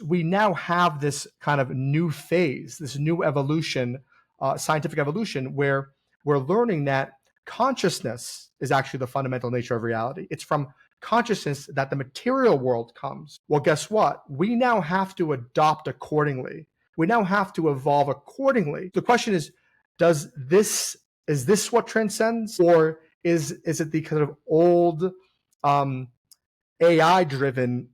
we now have this kind of new phase, this new evolution, scientific evolution, where we're learning that consciousness is actually the fundamental nature of reality. It's from consciousness that the material world comes. Well, guess what? We now have to adopt accordingly. We now have to evolve accordingly. The question is this what transcends, or is it the kind of old AI driven,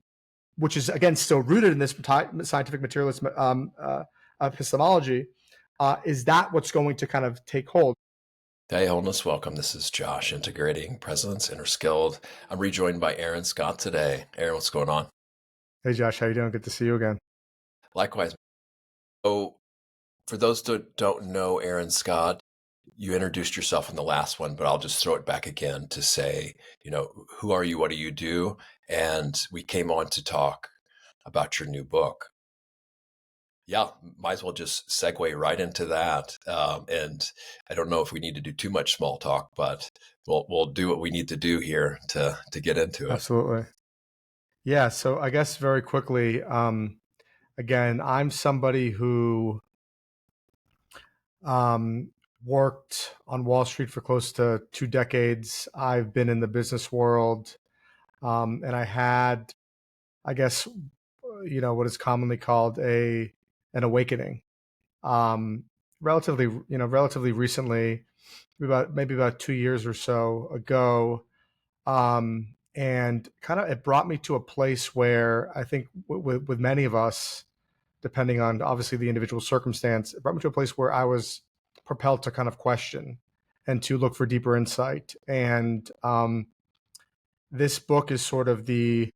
which is again still rooted in this scientific materialist epistemology? Is that what's going to kind of take hold? Hey, wholeness, welcome. This is Josh, integrating presence, inner skilled. I'm rejoined by Aaron Scott today. Aaron, what's going on? Hey, Josh, how you doing? Good to see you again. Likewise. So, for those that don't know Aaron Scott, you introduced yourself in the last one, but I'll just throw it back again to say, who are you? What do you do? And we came on to talk about your new book. Yeah, might as well just segue right into that. And I don't know if we need to do too much small talk, but we'll do what we need to do here to get into it. Absolutely. Yeah. So I guess very quickly, again, I'm somebody who worked on Wall Street for close to 2 decades. I've been in the business world, and I had, I guess, what is commonly called an awakening. Relatively recently, maybe about 2 years or so ago, and kind of it brought me to a place where I think with many of us, depending on obviously the individual circumstance, it brought me to a place where I was propelled to kind of question and to look for deeper insight. And this book is sort of the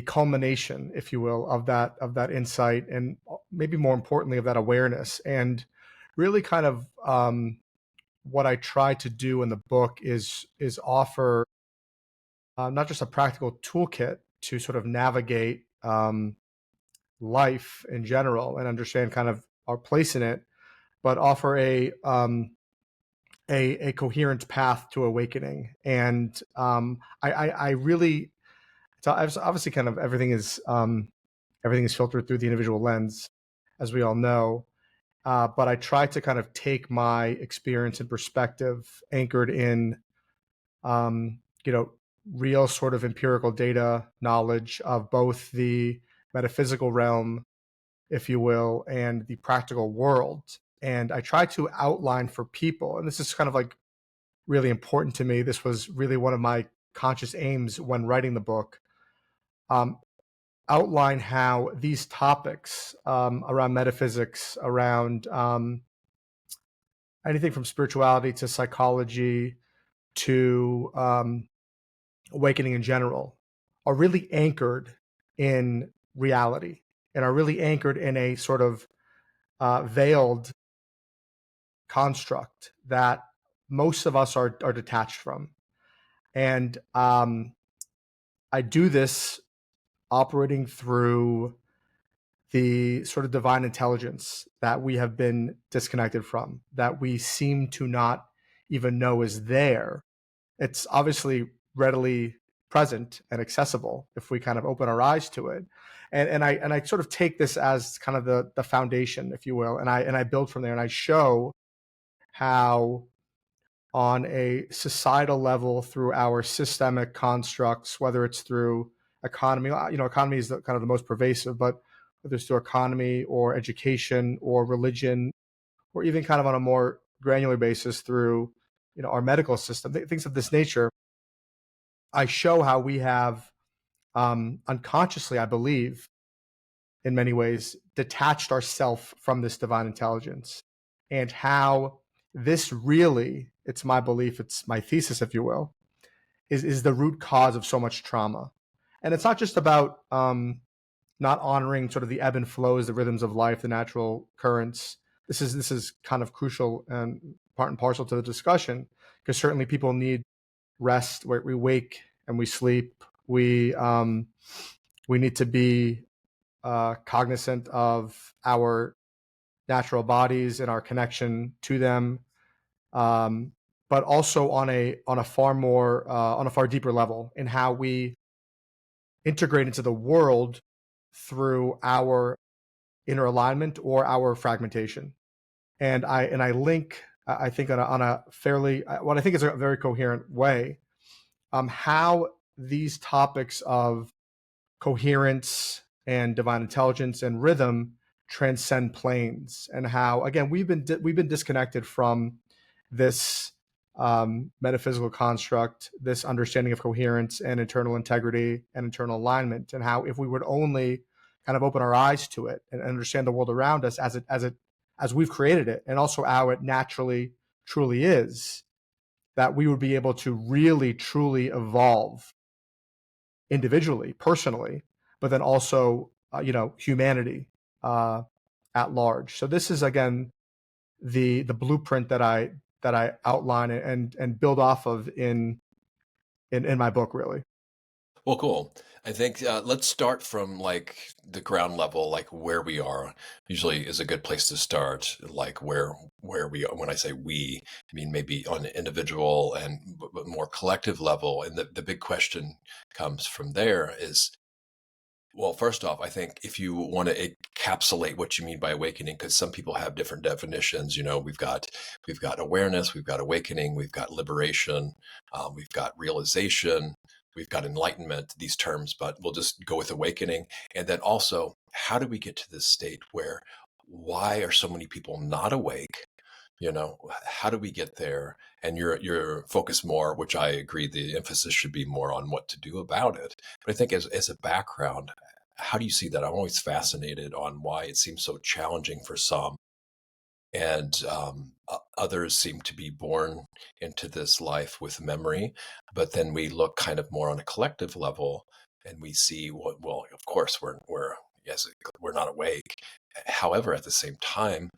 culmination, if you will, of that insight, and maybe more importantly of that awareness. And really kind of what I try to do in the book is offer not just a practical toolkit to sort of navigate life in general and understand kind of our place in it, but offer a coherent path to awakening. And I really, so obviously kind of everything is filtered through the individual lens, as we all know. But I try to kind of take my experience and perspective anchored in, real sort of empirical data knowledge of both the metaphysical realm, if you will, and the practical world. And I try to outline for people, and this is kind of like really important to me. This was really one of my conscious aims when writing the book. Outline how these topics around metaphysics, around anything from spirituality to psychology to awakening in general, are really anchored in reality and are really anchored in a sort of veiled construct that most of us are detached from. And I do this operating through the sort of divine intelligence that we have been disconnected from, that we seem to not even know is there. It's obviously readily present and accessible if we kind of open our eyes to it. And I sort of take this as kind of the foundation, if you will, and I build from there, and I show how on a societal level through our systemic constructs, whether it's through economy, economy is kind of the most pervasive, but whether it's through economy or education or religion, or even kind of on a more granular basis through, our medical system, things of this nature, I show how we have unconsciously, I believe, in many ways, detached ourselves from this divine intelligence, and how this really, it's my belief, it's my thesis, if you will, is the root cause of so much trauma. And it's not just about not honoring sort of the ebb and flows, the rhythms of life, the natural currents. This is kind of crucial and part and parcel to the discussion, because certainly people need rest. Where we wake and we sleep. We need to be cognizant of our natural bodies and our connection to them, but also on a far deeper level in how we integrate into the world through our inner alignment or our fragmentation. And I link, I think on a fairly, what I think is a very coherent way, how these topics of coherence and divine intelligence and rhythm transcend planes, and how, again, we've been disconnected from this metaphysical construct, this understanding of coherence and internal integrity and internal alignment, and how if we would only kind of open our eyes to it and understand the world around us as we've created it, and also how it naturally truly is, that we would be able to really truly evolve individually, personally, but then also, humanity at large. So this is, again, the blueprint that I outline and build off of in my book, really. Well, cool. I think let's start from like the ground level, like where we are. Usually is a good place to start. Like where we are. When I say we, I mean maybe on an individual and but more collective level. And the big question comes from there is, well, first off, I think if you want to encapsulate what you mean by awakening, because some people have different definitions. We've got awareness, we've got awakening, we've got liberation, we've got realization, we've got enlightenment. These terms, but we'll just go with awakening. And then also, how do we get to this state where? Why are so many people not awake? How do we get there? And you're focused more, which I agree, the emphasis should be more on what to do about it. But I think as a background, how do you see that? I'm always fascinated on why it seems so challenging for some, and others seem to be born into this life with memory. But then we look kind of more on a collective level, and we see what, well, of course, we're yes, we're not awake. However, at the same time,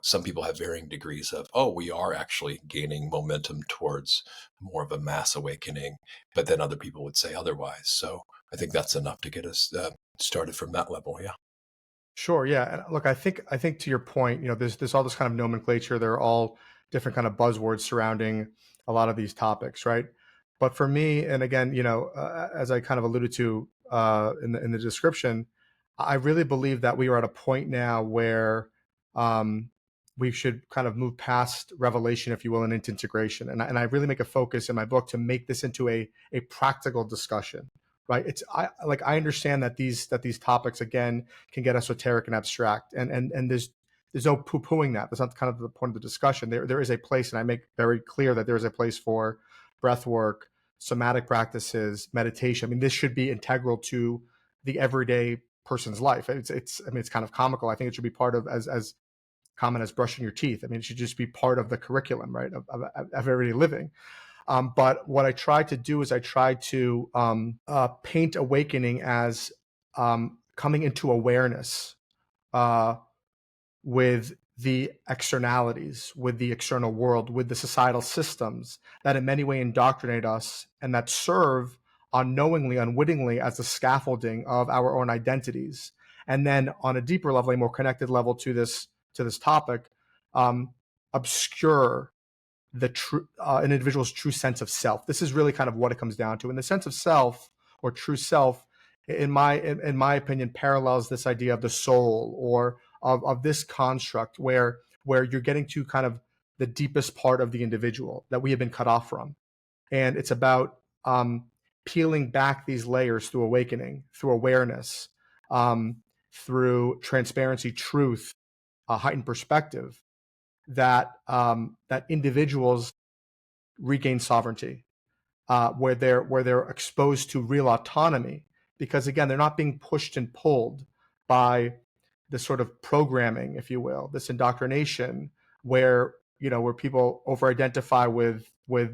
some people have varying degrees of, oh, we are actually gaining momentum towards more of a mass awakening, but then other people would say otherwise. So I think that's enough to get us started from that level. Yeah. Sure. Yeah. And look, I think to your point, there's all this kind of nomenclature. There are all different kind of buzzwords surrounding a lot of these topics, right? But for me, and again, as I kind of alluded to in the description, I really believe that we are at a point now where um, we should kind of move past revelation, if you will, and into integration. And I really make a focus in my book to make this into a practical discussion, right? I understand that these topics, again, can get esoteric and abstract, and there's no poo-pooing that. That's not kind of the point of the discussion. There is a place, and I make very clear that there is a place for breath work, somatic practices, meditation. I mean, this should be integral to the everyday person's life. It's kind of comical. I think it should be part of as common as brushing your teeth. I mean, it should just be part of the curriculum, right, of everyday living. But what I try to do is I try to paint awakening as coming into awareness uh, with the externalities, with the external world, with the societal systems that in many ways indoctrinate us and that serve unknowingly, unwittingly as the scaffolding of our own identities. And then on a deeper level, a more connected level to this topic, um, obscure an individual's true sense of self. This is really kind of what it comes down to. And the sense of self, or true self, in my opinion, parallels this idea of the soul, or of this construct where you're getting to kind of the deepest part of the individual that we have been cut off from. And it's about peeling back these layers through awakening, through awareness, um, through transparency, truth, a heightened perspective, that individuals regain sovereignty, where they're exposed to real autonomy, because again, they're not being pushed and pulled by this sort of programming, if you will, this indoctrination, where people over-identify with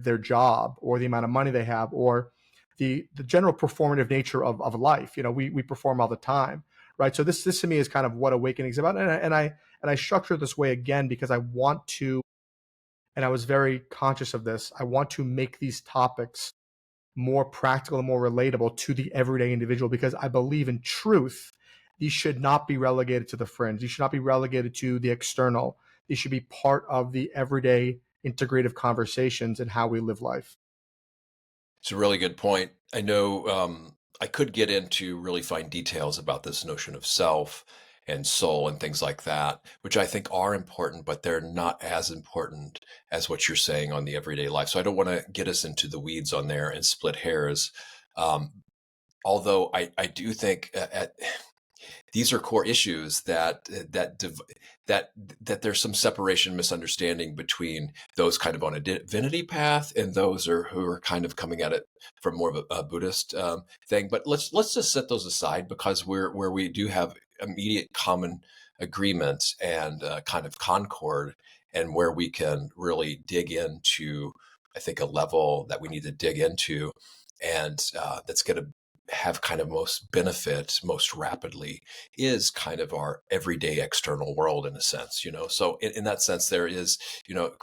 their job, or the amount of money they have, or the general performative nature of life. We perform all the time, right? So this to me is kind of what awakening is about, and I structure it this way, again, because I want to, and I was very conscious of this, I want to make these topics more practical and more relatable to the everyday individual, because I believe in truth. These should not be relegated to the fringe. These should not be relegated to the external. These should be part of the everyday integrative conversations and how we live life. It's a really good point. I know I could get into really fine details about this notion of self and soul and things like that, which I think are important, but they're not as important as what you're saying on the everyday life. So I don't want to get us into the weeds on there and split hairs. Um, Although I do think these are core issues that that there's some separation, misunderstanding between those kind of on a divinity path and those who are kind of coming at it from more of a Buddhist thing. But let's just set those aside, because where we do have immediate common agreement and kind of concord, and where we can really dig into, I think, a level that we need to dig into, and that's going to have kind of most benefit most rapidly, is kind of our everyday external world, in a sense, so in that sense, there is,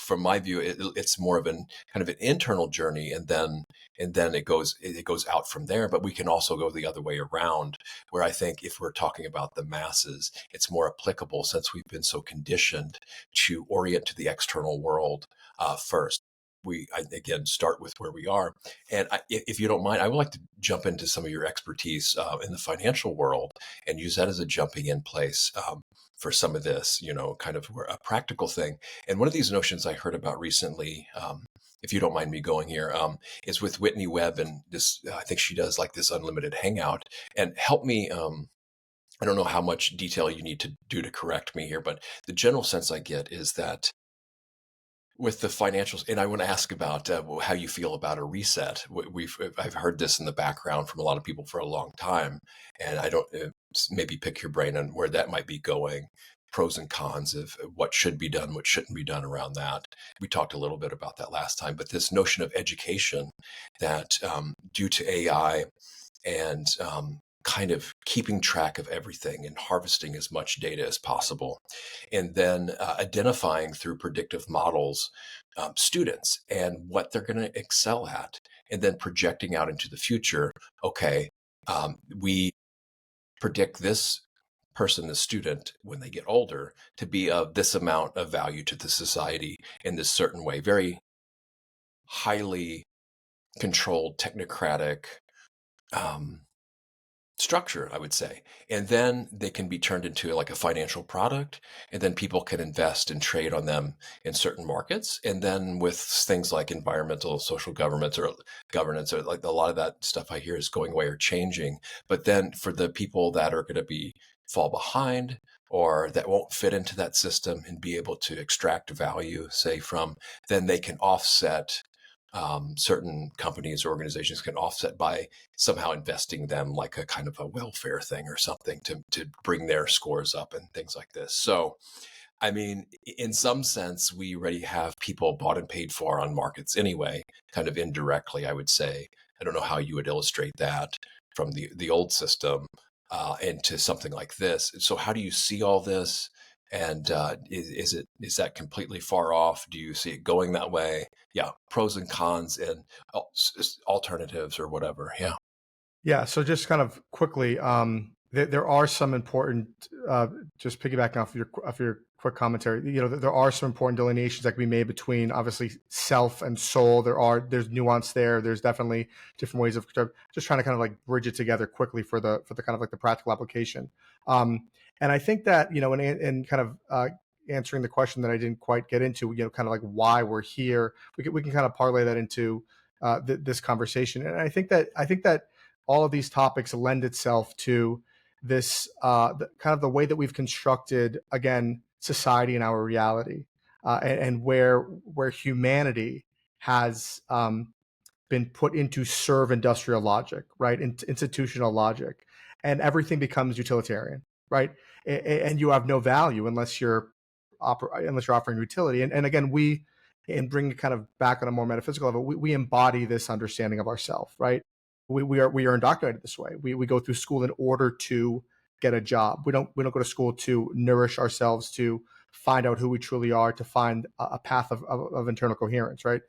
from my view, it's more of an kind of an internal journey, and then it goes out from there. But we can also go the other way around, where I think if we're talking about the masses, it's more applicable, since we've been so conditioned to orient to the external world first. Again, start with where we are. And if you don't mind, I would like to jump into some of your expertise in the financial world and use that as a jumping in place for some of this, kind of a practical thing. And one of these notions I heard about recently, if you don't mind me going here, is with Whitney Webb. And this, I think she does like this unlimited hangout. And help me. I don't know how much detail you need to do to correct me here, but the general sense I get is that with the financials, and I want to ask about how you feel about a reset. I've heard this in the background from a lot of people for a long time, and I don't maybe pick your brain on where that might be going, pros and cons of what should be done, what shouldn't be done around that. We talked a little bit about that last time, but this notion of education that due to AI and kind of keeping track of everything and harvesting as much data as possible, and then identifying through predictive models students and what they're going to excel at, and then projecting out into the future. Okay, we predict this person, the student, when they get older, to be of this amount of value to the society in this certain way, very highly controlled, technocratic structure, I would say. And then they can be turned into like a financial product, and then people can invest and trade on them in certain markets. And then with things like environmental, social governments or governance, or like a lot of that stuff I hear is going away or changing. But then for the people that are going to fall behind, or that won't fit into that system and be able to extract value, say, from, then they can offset, certain companies or organizations can offset by somehow investing them like a kind of a welfare thing or something to bring their scores up and things like this. So, I mean, in some sense, we already have people bought and paid for on markets anyway, kind of indirectly, I would say. I don't know how you would illustrate that from the old system into something like this. So how do you see all this? And is that completely far off? Do you see it going that way? Yeah, pros and cons and alternatives or whatever. Yeah. Yeah, so just kind of quickly, there are some important, just piggybacking off your quick commentary. There are some important delineations that can be made between obviously self and soul. There's nuance there. There's definitely different ways of just trying to kind of like bridge it together quickly for the kind of like the practical application. And I think that in kind of answering the question that I didn't quite get into, kind of like why we're here, we can kind of parlay that into this conversation. And I think that all of these topics lend itself to this kind of the way that we've constructed, again, society and our reality, and where humanity has been put into serve industrial logic, right, institutional logic, and everything becomes utilitarian, right, and you have no value unless you're offering utility. And again, and bring it kind of back on a more metaphysical level, we embody this understanding of ourself, right? We are indoctrinated this way. We go through school in order to get a job. We don't go to school to nourish ourselves, to find out who we truly are, to find a path of internal coherence, right?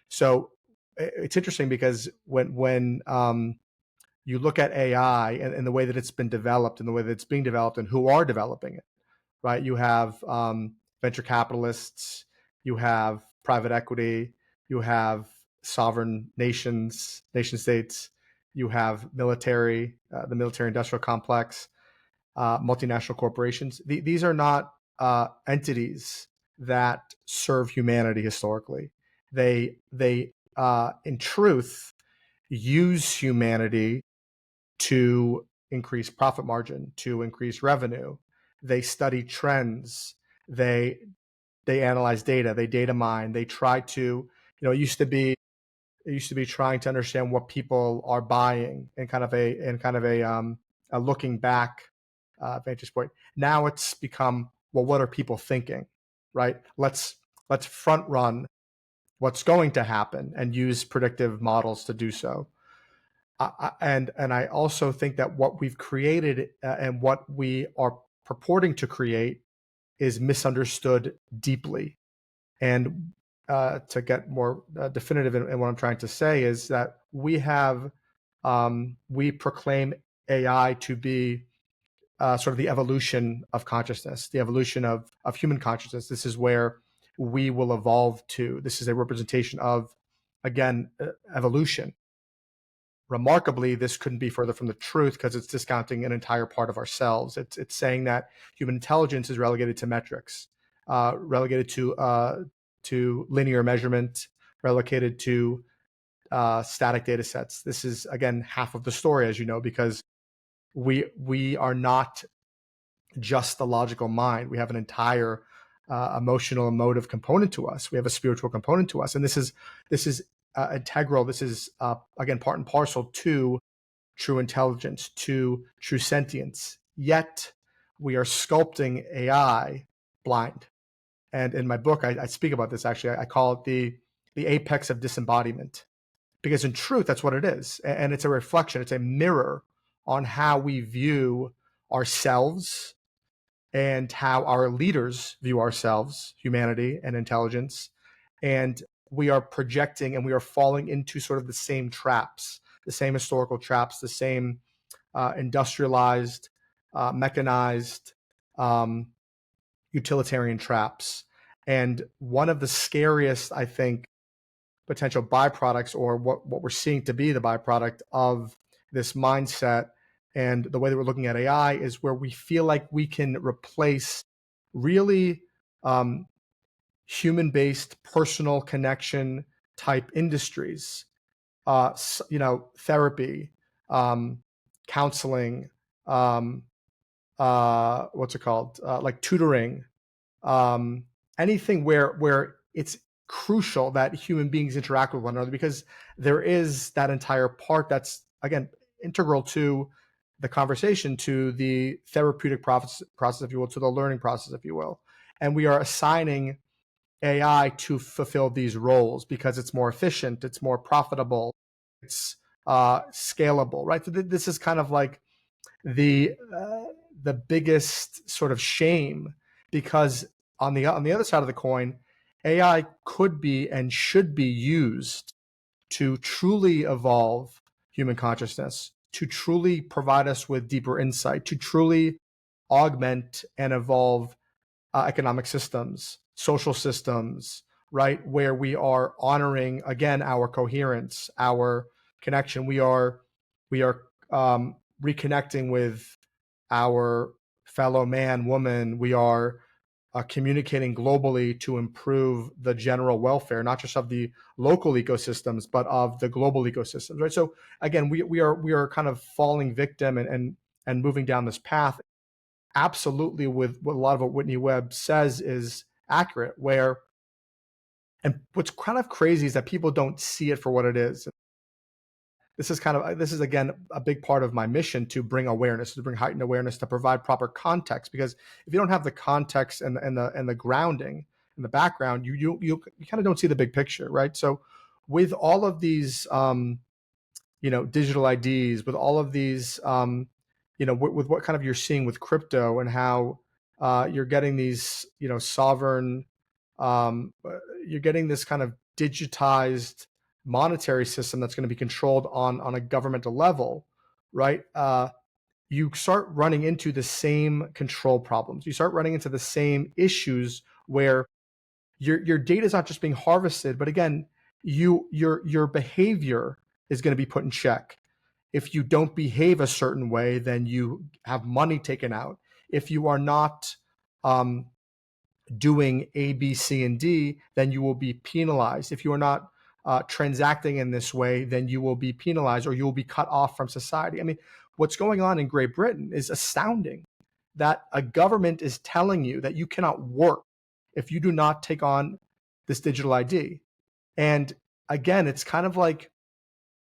So it's interesting because when you look at AI and the way that it's been developed and the way that it's being developed and who are developing it, right? You have venture capitalists, you have private equity, you have sovereign nation states, you have military, the military-industrial complex, multinational corporations. These are not entities that serve humanity historically. They in truth use humanity to increase profit margin, to increase revenue. They study trends. They analyze data. They data mine. They try to, it used to be trying to understand what people are buying in kind of a looking back vantage point. Now it's become, well, what are people thinking, right? Let's front run what's going to happen and use predictive models to do so. And I also think that what we've created and what we are purporting to create is misunderstood deeply. And to get more definitive in what I'm trying to say is that we proclaim AI to be sort of the evolution of consciousness, the evolution of human consciousness. This is where we will evolve to. This is a representation of, again, evolution. Remarkably, this couldn't be further from the truth because it's discounting an entire part of ourselves. It's saying that human intelligence is relegated to metrics, relegated to linear measurement, relegated to static data sets. This is, again, half of the story, as you know, because we are not just the logical mind. We have an entire emotional, emotive component to us. We have a spiritual component to us, and this is integral. This is again part and parcel to true intelligence, to true sentience. Yet we are sculpting AI blind. And in my book, I speak about this. Actually, I call it the apex of disembodiment, because in truth, that's what it is, and it's a reflection. It's a mirror on how we view ourselves and how our leaders view ourselves, humanity and intelligence. And we are projecting and we are falling into sort of the same traps, the same historical traps, the same industrialized, mechanized, utilitarian traps. And one of the scariest, I think, potential byproducts, or what we're seeing to be the byproduct of this mindset and the way that we're looking at AI, is where we feel like we can replace really human-based personal connection type industries, therapy, counseling, what's it called, like tutoring, anything where it's crucial that human beings interact with one another, because there is that entire part that's, again, integral to the conversation, to the therapeutic process, if you will, to the learning process, if you will. And we are assigning AI to fulfill these roles because it's more efficient, it's more profitable, it's scalable, right? So this is kind of like the biggest sort of shame, because on the other side of the coin, AI could be and should be used to truly evolve human consciousness, to truly provide us with deeper insight, to truly augment and evolve economic systems, social systems, right? Where we are honoring, again, our coherence, our connection. We are reconnecting with our fellow man, woman. We are communicating globally to improve the general welfare, not just of the local ecosystems, but of the global ecosystems, right? So again, we are kind of falling victim and moving down this path. Absolutely, with what a lot of what Whitney Webb says is accurate. And what's kind of crazy is that people don't see it for what it is. This is again a big part of my mission, to bring awareness, to bring heightened awareness, to provide proper context. Because if you don't have the context and the grounding and the background, you kind of don't see the big picture, right? So with all of these digital IDs, with all of these with what kind of you're seeing with crypto, and how you're getting these sovereign, you're getting this kind of digitized monetary system that's going to be controlled on a governmental level, right? You start running into the same control problems. You start running into the same issues where your data is not just being harvested, but again, your behavior is going to be put in check. If you don't behave a certain way, then you have money taken out. If you are not doing A, B, C, and D, then you will be penalized. If you are not transacting in this way, then you will be penalized or you will be cut off from society. I mean, what's going on in Great Britain is astounding, that a government is telling you that you cannot work if you do not take on this digital ID. And again, it's kind of like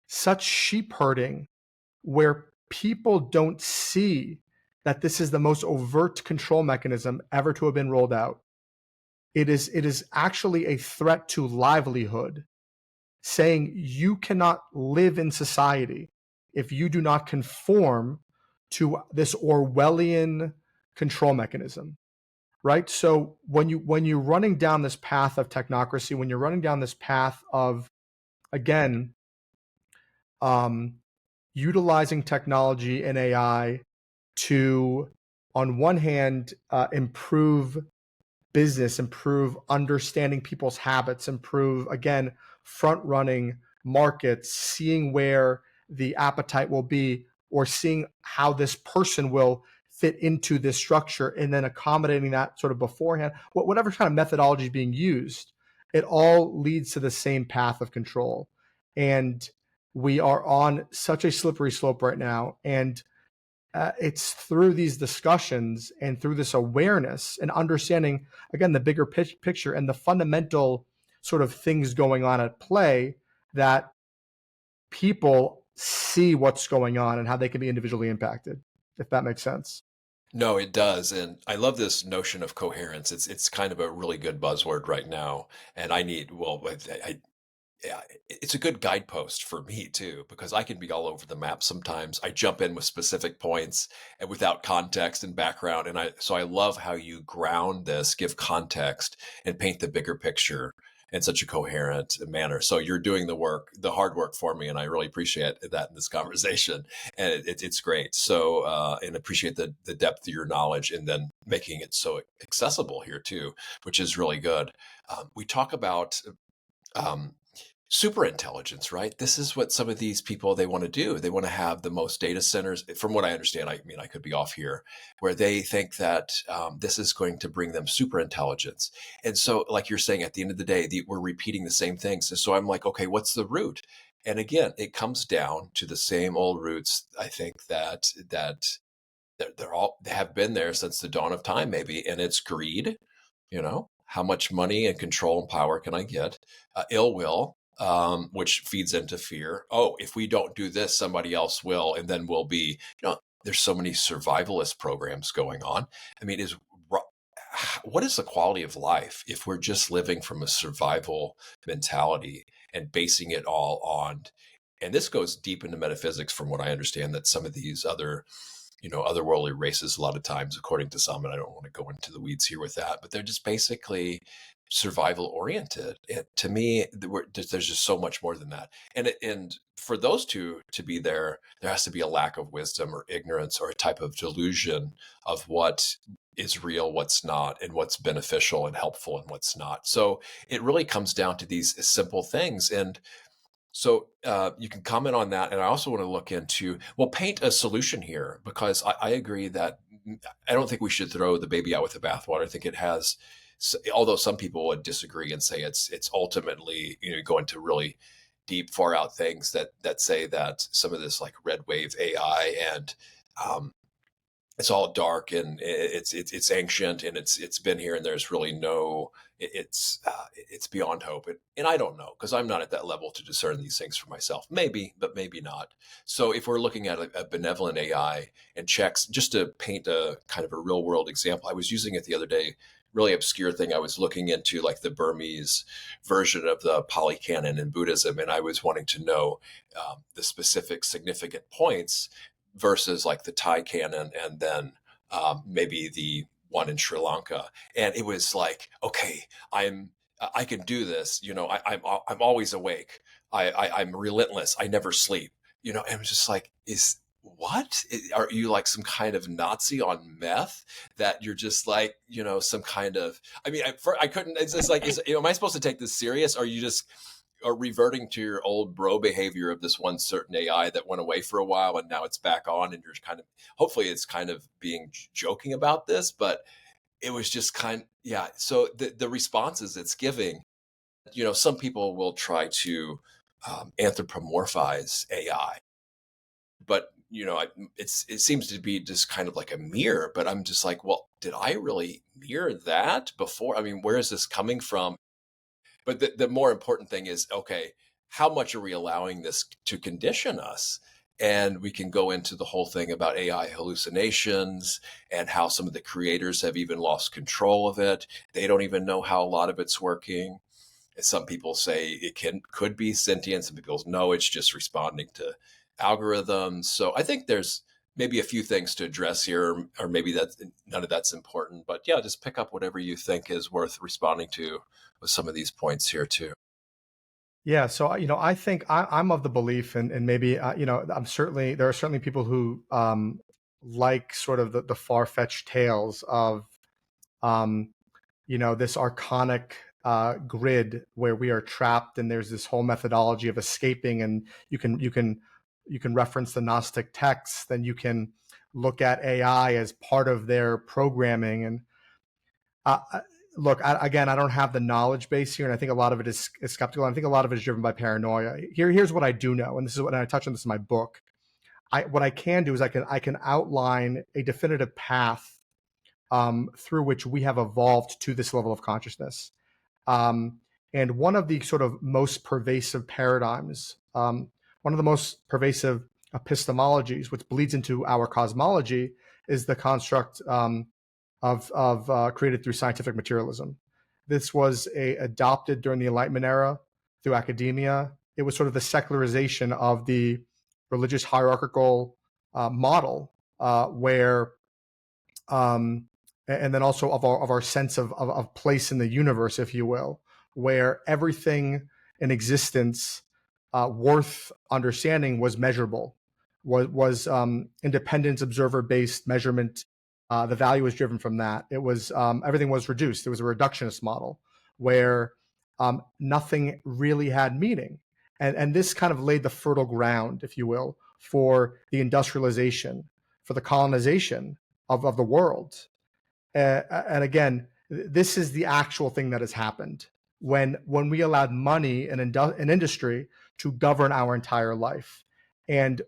such sheep herding where people don't see that this is the most overt control mechanism ever to have been rolled out. It is actually a threat to livelihood, saying you cannot live in society if you do not conform to this Orwellian control mechanism, right? So when you're running down this path of technocracy, when you're running down this path of, again, utilizing technology and AI to, on one hand, improve business, improve understanding people's habits, improve, again, front running markets, seeing where the appetite will be, or seeing how this person will fit into this structure, and then accommodating that sort of beforehand. Whatever kind of methodology is being used, it all leads to the same path of control. And we are on such a slippery slope right now. And it's through these discussions and through this awareness and understanding, again, the bigger picture and the fundamental sort of things going on at play, that people see what's going on and how they can be individually impacted, if that makes sense. No, it does. And I love this notion of coherence. It's kind of a really good buzzword right now. And I need, well, yeah, it's a good guidepost for me too, because I can be all over the map sometimes. I jump in with specific points and without context and background. And so I love how you ground this, give context, and paint the bigger picture in such a coherent manner. So you're doing the work, the hard work for me, and I really appreciate that in this conversation. And it's great. So and appreciate the depth of your knowledge, and then making it so accessible here too, which is really good. We talk about um, super intelligence, right? This is what some of these people, they want to do. They want to have the most data centers, from what I understand. I mean, I could be off here, where they think that this is going to bring them super intelligence. And so, like you're saying, at the end of the day, we're repeating the same things. And so I'm like, okay, what's the root? And again, it comes down to the same old roots. I think that they have been there since the dawn of time, maybe, and it's greed. How much money and control and power can I get? Ill will, which feeds into fear. Oh, if we don't do this, somebody else will, and then we'll be. There's so many survivalist programs going on. I mean, what is the quality of life if we're just living from a survival mentality and basing it all on? And this goes deep into metaphysics, from what I understand, that some of these otherworldly races, a lot of times, according to some, and I don't want to go into the weeds here with that, but they're just basically survival oriented. And to me, there's just so much more than that. And for those two to be there has to be a lack of wisdom or ignorance or a type of delusion of what is real, what's not, and what's beneficial and helpful and what's not. So it really comes down to these simple things. And so you can comment on that. And I also want to look into, paint a solution here, because I agree that I don't think we should throw the baby out with the bathwater. I think it has, although some people would disagree and say it's ultimately, go into really deep, far out things that say that some of this, like red wave AI, and it's all dark, and it's ancient, and it's been here, and there's really no, it's beyond hope. And I don't know, because I'm not at that level to discern these things for myself. Maybe, but maybe not. So if we're looking at a benevolent AI and checks, just to paint a kind of a real world example, I was using it the other day, really obscure thing. I was looking into like the Burmese version of the Pali Canon in Buddhism, and I was wanting to know the specific significant points versus like the Thai canon, and then maybe the one in Sri Lanka. And it was like, okay, I can do this. I'm always awake. I'm relentless. I never sleep. And it was just like, are you like some kind of Nazi on meth, that you're just like, some kind of, I mean, I couldn't, it's just like, am I supposed to take this serious? Or are you just are reverting to your old bro behavior of this one certain AI that went away for a while and now it's back on, and you're kind of, hopefully it's kind of being joking about this, but it was just yeah. So the responses it's giving, some people will try to anthropomorphize AI, but it seems to be just kind of like a mirror. But I'm just like, well, did I really mirror that before? I mean, where is this coming from? But the more important thing is, okay, how much are we allowing this to condition us? And we can go into the whole thing about AI hallucinations and how some of the creators have even lost control of it. They don't even know how a lot of it's working. And some people say it could be sentient. Some people know it's just responding to algorithms. So I think there's maybe a few things to address here, or maybe none of that's important. But yeah, just pick up whatever you think is worth responding to with some of these points here too. Yeah, so I think I'm of the belief, and maybe there are certainly people who like sort of the far-fetched tales of this archonic grid where we are trapped, and there's this whole methodology of escaping, and you can reference the Gnostic texts, then you can look at AI as part of their programming. And look, again, I don't have the knowledge base here, and I think a lot of it is skeptical. I think a lot of it is driven by paranoia. Here's what I do know, and this is what I touch on this in my book. What I can do is I can outline a definitive path through which we have evolved to this level of consciousness. And one of the sort of most pervasive paradigms, one of the most pervasive epistemologies, which bleeds into our cosmology, is the construct of created through scientific materialism. This was adopted during the Enlightenment era through academia. It was sort of the secularization of the religious hierarchical model, where and then also of our sense of place in the universe, if you will, where everything in existence worth understanding was measurable, was independence observer based measurement. The value was driven from that. It was everything was reduced. It was a reductionist model where nothing really had meaning, and this kind of laid the fertile ground, if you will, for the industrialization, for the colonization of the world. And again, this is the actual thing that has happened when we allowed money and industry to govern our entire life. And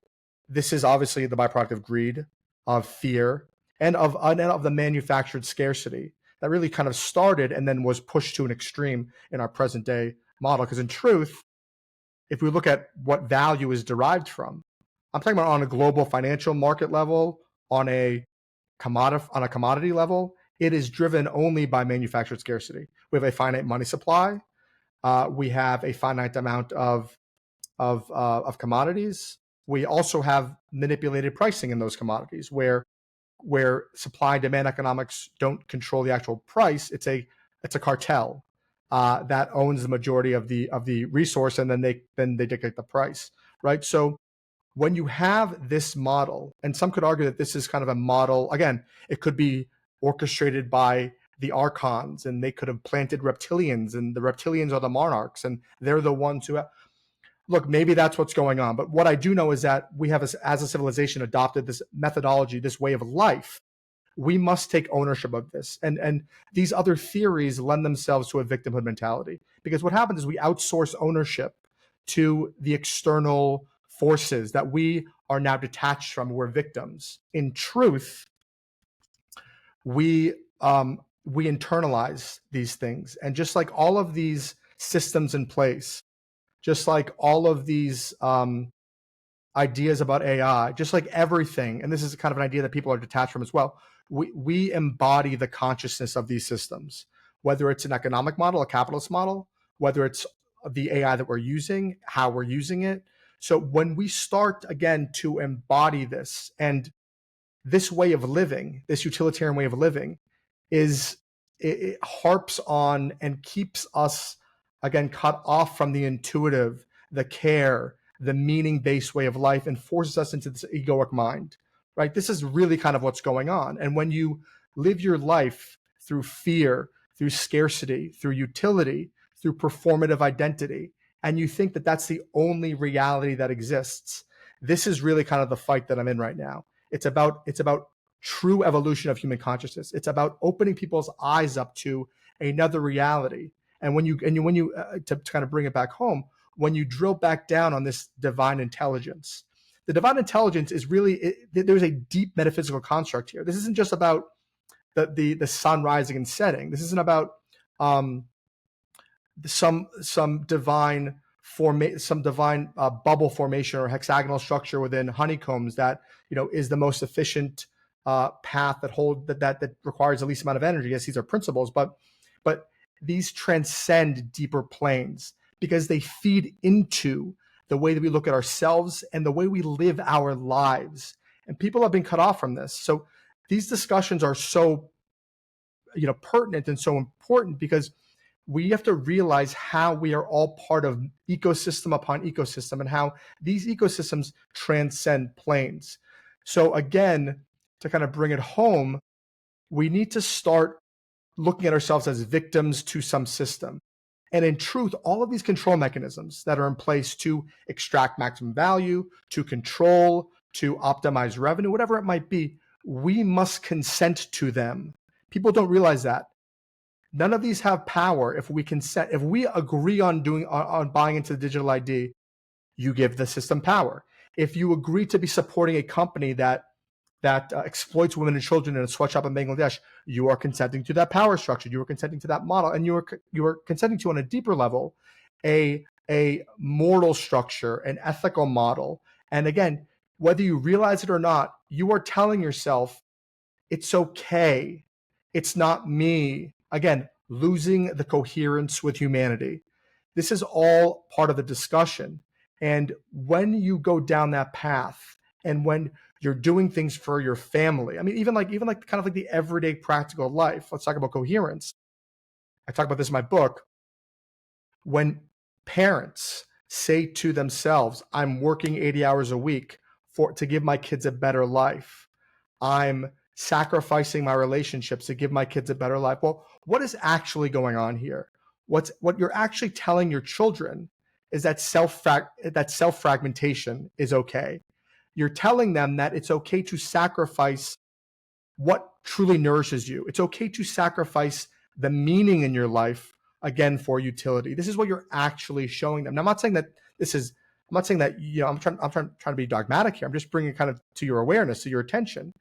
this is obviously the byproduct of greed, of fear, and of the manufactured scarcity that really kind of started and then was pushed to an extreme in our present day model. Because in truth, if we look at what value is derived from, I'm talking about on a global financial market level, on a commodity level, it is driven only by manufactured scarcity. We have a finite money supply. We have a finite amount of commodities. We also have manipulated pricing in those commodities, where supply and demand economics don't control the actual price. It's a cartel that owns the majority of the resource, and then they dictate the price, right? So when you have this model, and some could argue that this is kind of a model, again, it could be orchestrated by the archons, and they could have planted reptilians, and the reptilians are the monarchs, and they're the ones who look, maybe that's what's going on. But what I do know is that we have, as a civilization, adopted this methodology, this way of life. We must take ownership of this. And these other theories lend themselves to a victimhood mentality, because what happens is we outsource ownership to the external forces that we are now detached from. We're victims. In truth, we internalize these things. And just like all of these systems in place, just like all of these ideas about AI, just like everything, and this is kind of an idea that people are detached from as well, we embody the consciousness of these systems, whether it's an economic model, a capitalist model, whether it's the AI that we're using, how we're using it. So when we start, again, to embody this, and this way of living, this utilitarian way of living, it harps on and keeps us, again, cut off from the intuitive, the care, the meaning-based way of life, and forces us into this egoic mind, right? This is really kind of what's going on. And when you live your life through fear, through scarcity, through utility, through performative identity, and you think that that's the only reality that exists, this is really kind of the fight that I'm in right now. It's about true evolution of human consciousness. It's about opening people's eyes up to another reality. And when you to kind of bring it back home, when you drill back down on this divine intelligence, the divine intelligence is really, there's a deep metaphysical construct here. This isn't just about the sun rising and setting. This isn't about some divine bubble formation or hexagonal structure within honeycombs that is the most efficient path that requires the least amount of energy. Yes, these are principles, but these transcend deeper planes because they feed into the way that we look at ourselves and the way we live our lives. And people have been cut off from this. So these discussions are so pertinent and so important because we have to realize how we are all part of ecosystem upon ecosystem and how these ecosystems transcend planes. So again, to kind of bring it home, we need to start looking at ourselves as victims to some system. And in truth, all of these control mechanisms that are in place to extract maximum value, to control, to optimize revenue, whatever it might be, we must consent to them. People don't realize that. None of these have power if we consent. If we agree on buying into the digital ID, you give the system power. If you agree to be supporting a company that exploits women and children in a sweatshop in Bangladesh, you are consenting to that power structure. You are consenting to that model, and you are consenting to, on a deeper level, a moral structure, an ethical model. And again, whether you realize it or not, you are telling yourself, it's okay. It's not me. Again, losing the coherence with humanity. This is all part of the discussion. And when you go down that path, and when you're doing things for your family, I mean, even like kind of like the everyday practical life. Let's talk about coherence. I talk about this in my book. When parents say to themselves, I'm working 80 hours a week to give my kids a better life. I'm sacrificing my relationships to give my kids a better life. Well, what is actually going on here? What you're actually telling your children is that self-fragmentation is okay. You're telling them that it's okay to sacrifice what truly nourishes you. It's okay to sacrifice the meaning in your life, again, for utility. This is what you're actually showing them. Now, I'm not saying that I'm trying to be dogmatic here. I'm just bringing it kind of to your awareness, to your attention.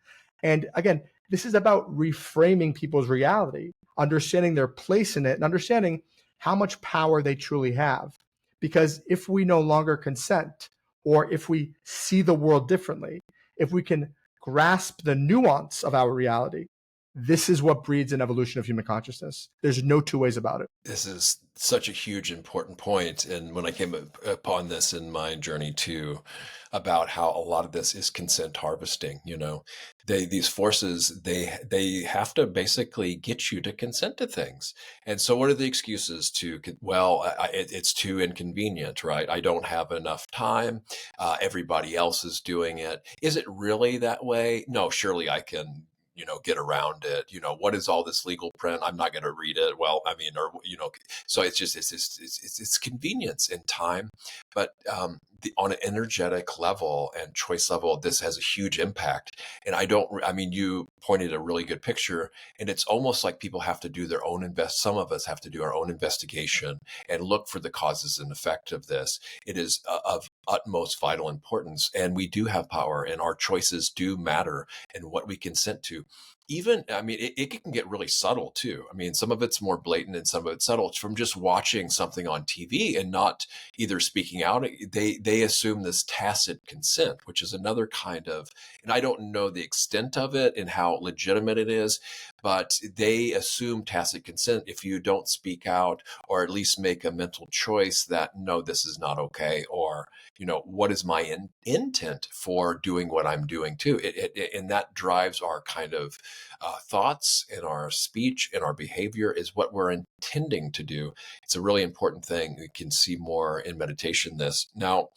And again, this is about reframing people's reality, understanding their place in it, and understanding how much power they truly have. Because if we no longer consent, or if we see the world differently, if we can grasp the nuance of our reality, this is what breeds an evolution of human consciousness. There's no two ways about it. This is such a huge, important point. And when I came upon this in my journey too, about how a lot of this is consent harvesting, these forces, they have to basically get you to consent to things. And so what are the excuses to, well, it's too inconvenient, right? I don't have enough time. Everybody else is doing it. Is it really that way? No, surely I can get around it. What is all this legal print? I'm not going to read it. Well, I mean, so it's convenience and time, but on an energetic level and choice level, this has a huge impact. And you pointed a really good picture, and it's almost like people have to do their own some of us have to do our own investigation and look for the causes and effect of this. It is of utmost vital importance, and we do have power, and our choices do matter, and what we consent to. Even, it can get really subtle too. Some of it's more blatant and some of it's subtle. It's from just watching something on TV and not either speaking out. They assume this tacit consent, which is another kind of, and I don't know the extent of it and how legitimate it is, but they assume tacit consent if you don't speak out or at least make a mental choice that, no, this is not okay, or, what is my intent for doing what I'm doing too? And that drives our kind of thoughts and our speech and our behavior is what we're intending to do. It's a really important thing. We can see more in meditation this. Now,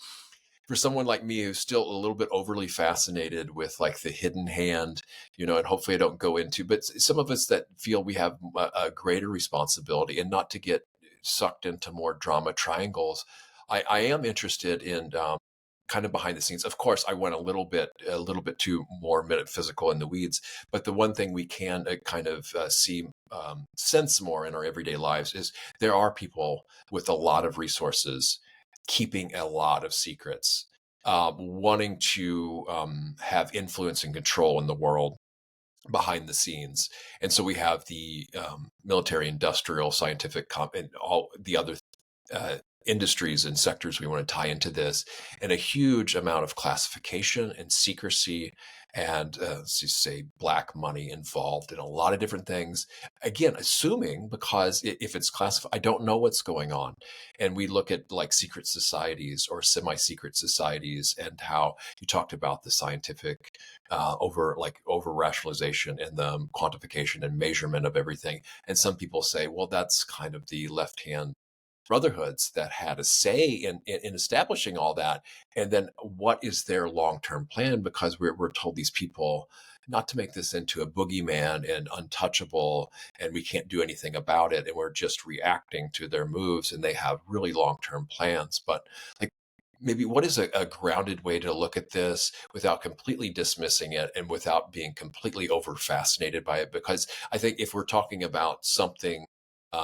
for someone like me who's still a little bit overly fascinated with like the hidden hand, and hopefully I don't go into, but some of us that feel we have a greater responsibility and not to get sucked into more drama triangles. I am interested in kind of behind the scenes. Of course, I went a little bit too more metaphysical in the weeds. But the one thing we can kind of see sense more in our everyday lives is there are people with a lot of resources keeping a lot of secrets, wanting to have influence and control in the world behind the scenes. And so we have the military, industrial, scientific, and all the other uh, industries and sectors we want to tie into this, and a huge amount of classification and secrecy and say black money involved in a lot of different things. Again, assuming, because if it's classified, I don't know what's going on. And we look at like secret societies or semi-secret societies, and how you talked about the scientific over rationalization and the quantification and measurement of everything. And some people say, well, that's kind of the left hand brotherhoods that had a say in establishing all that. And then what is their long-term plan? Because we're told these people not to make this into a boogeyman and untouchable, and we can't do anything about it, and we're just reacting to their moves, and they have really long-term plans. But like, maybe what is a grounded way to look at this without completely dismissing it and without being completely over fascinated by it? Because I think if we're talking about something,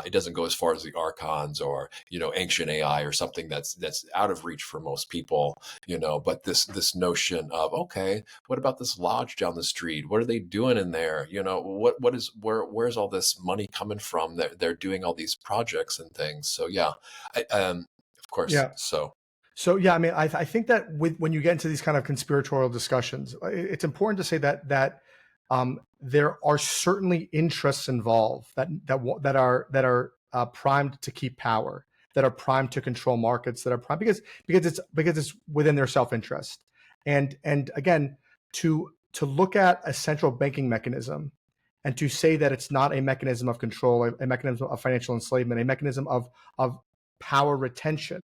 it doesn't go as far as the archons or ancient AI or something that's out of reach for most people. But this notion of, okay, what about this lodge down the street? What are they doing in there? Where's all this money coming from? They're doing all these projects and things. So yeah, of course. Yeah. So yeah, I mean, I think that when you get into these kind of conspiratorial discussions, it's important to say that there are certainly interests involved that are primed to keep power, that are primed to control markets, that are primed because it's within their self-interest. And again, to look at a central banking mechanism and to say that it's not a mechanism of control, a mechanism of financial enslavement, a mechanism of power retention,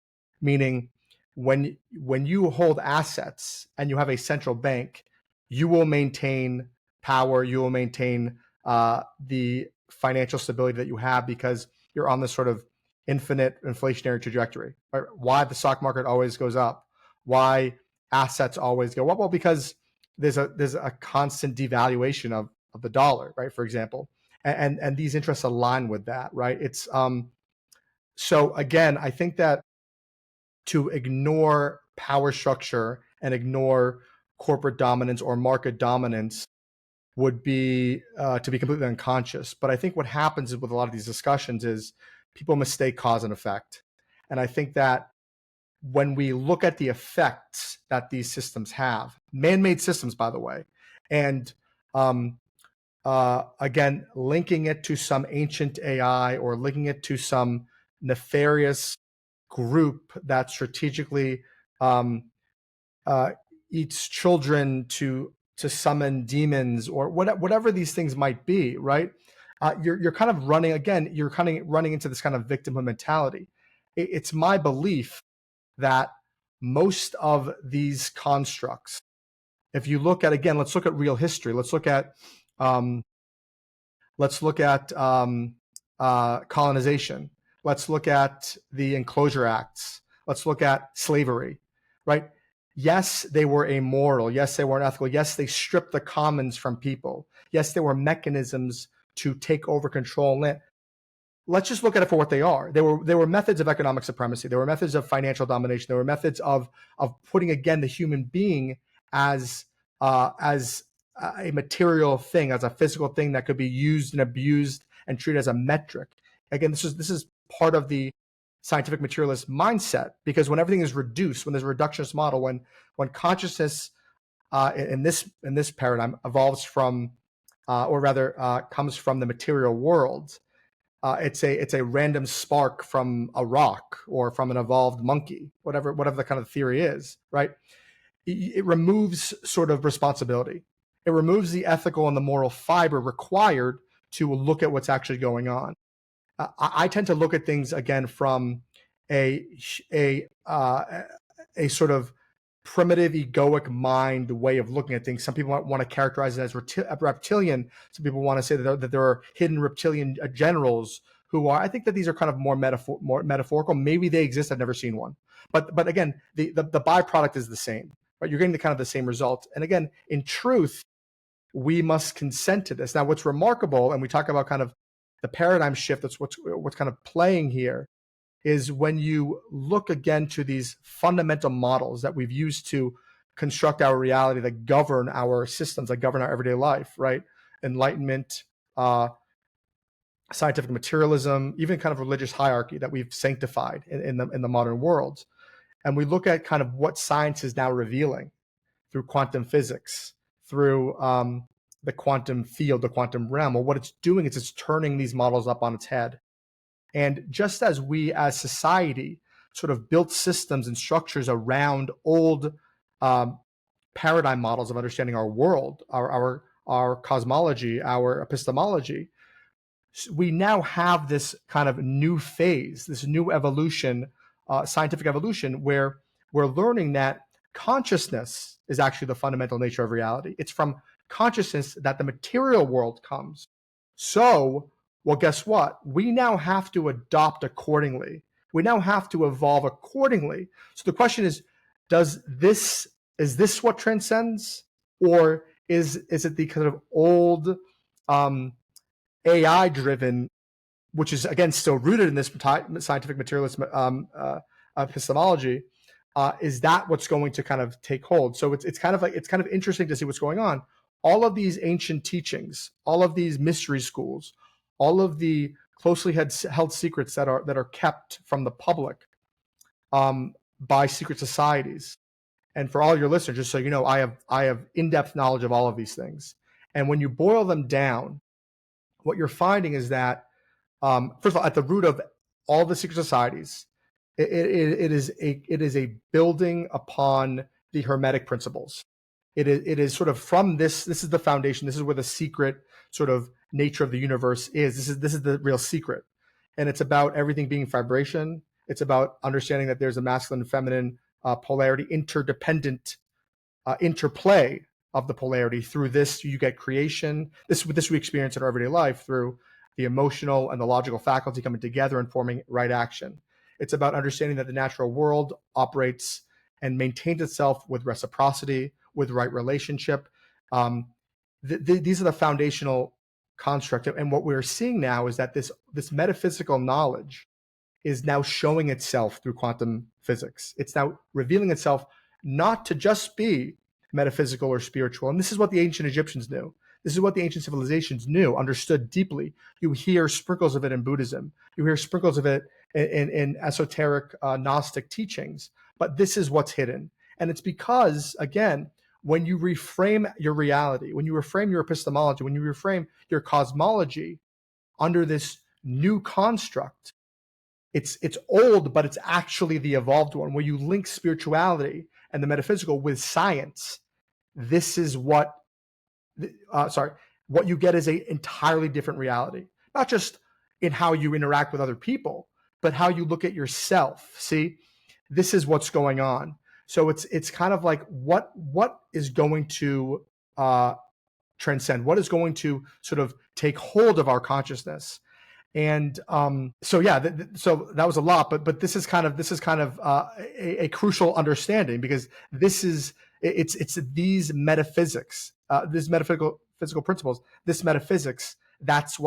meaning when you hold assets and you have a central bank, you will maintain power, you will maintain the financial stability that you have because you're on this sort of infinite inflationary trajectory. Right? Why the stock market always goes up, why assets always go up? Well, because there's a constant devaluation of the dollar, right? For example, and these interests align with that, right? It's so again, I think that to ignore power structure and ignore corporate dominance or market dominance would be to be completely unconscious. But I think what happens with a lot of these discussions is people mistake cause and effect. And I think that when we look at the effects that these systems have, man-made systems, by the way, and again, linking it to some ancient AI or linking it to some nefarious group that strategically eats children to summon demons or whatever these things might be, right? You're kind of running again. You're kind of running into this kind of victimhood mentality. It's my belief that most of these constructs, if you look at again, let's look at real history. Let's look at colonization. Let's look at the Enclosure Acts. Let's look at slavery, right? Yes, they were amoral. Yes, they were unethical. Yes, they stripped the commons from people. Yes, there were mechanisms to take over control. Let's just look at it for what they are. There were methods of economic supremacy. There were methods of financial domination. There were methods of putting again the human being as a material thing, as a physical thing that could be used and abused and treated as a metric. Again, this is part of the scientific materialist mindset, because when everything is reduced, when there's a reductionist model, when consciousness in this paradigm evolves from, or rather comes from the material world, it's a random spark from a rock or from an evolved monkey, whatever the kind of theory is, right? It removes sort of responsibility. It removes the ethical and the moral fiber required to look at what's actually going on. I tend to look at things again from a sort of primitive egoic mind way of looking at things. Some people want to characterize it as reptilian. Some people want to say that there are hidden reptilian generals who are. I think that these are kind of more metaphorical. Maybe they exist. I've never seen one, But again, the byproduct is the same, right? You're getting the kind of the same result. And again, in truth, we must consent to this. Now, what's remarkable, and we talk about kind of the paradigm shift, that's what's kind of playing here, is when you look again to these fundamental models that we've used to construct our reality, that govern our systems, that govern our everyday life, right? Enlightenment, scientific materialism, even kind of religious hierarchy that we've sanctified in the modern world. And we look at kind of what science is now revealing through quantum physics, through the quantum field, the quantum realm. Well, what it's doing is it's turning these models up on its head. And just as we as society sort of built systems and structures around old paradigm models of understanding our world, our cosmology, our epistemology, we now have this kind of new phase, this new evolution, scientific evolution, where we're learning that consciousness is actually the fundamental nature of reality. It's from consciousness that the material world comes. So, well, guess what? We now have to adopt accordingly. We now have to evolve accordingly. So the question is this what transcends? Or is it the kind of old AI driven, which is again still rooted in this scientific materialist epistemology? Is that what's going to kind of take hold? So it's kind of interesting to see what's going on. All of these ancient teachings, all of these mystery schools, all of the closely held secrets that are kept from the public by secret societies. And for all your listeners, just so you know, I have in-depth knowledge of all of these things. And when you boil them down, what you're finding is that, first of all, at the root of all the secret societies, it is a building upon the Hermetic principles. It is sort of from this is the foundation. This is where the secret sort of nature of the universe is. This is the real secret. And it's about everything being vibration. It's about understanding that there's a masculine and feminine polarity, interdependent interplay of the polarity. Through this, you get creation. This we experience in our everyday life through the emotional and the logical faculty coming together and forming right action. It's about understanding that the natural world operates and maintains itself with reciprocity, with right relationship. These are the foundational construct. And what we're seeing now is that this metaphysical knowledge is now showing itself through quantum physics. It's now revealing itself not to just be metaphysical or spiritual. And this is what the ancient Egyptians knew. This is what the ancient civilizations knew, understood deeply. You hear sprinkles of it in Buddhism. You hear sprinkles of it in esoteric Gnostic teachings. But this is what's hidden. And it's because, again, when you reframe your reality, when you reframe your epistemology, when you reframe your cosmology under this new construct, it's old, but it's actually the evolved one. Where you link spirituality and the metaphysical with science, this is what you get is a entirely different reality. Not just in how you interact with other people, but how you look at yourself. See, this is what's going on. So it's kind of like what is going to transcend, what is going to sort of take hold of our consciousness. And so so that was a lot, but this is kind of a crucial understanding, because it's these metaphysics, these metaphysical principles, this metaphysics, that's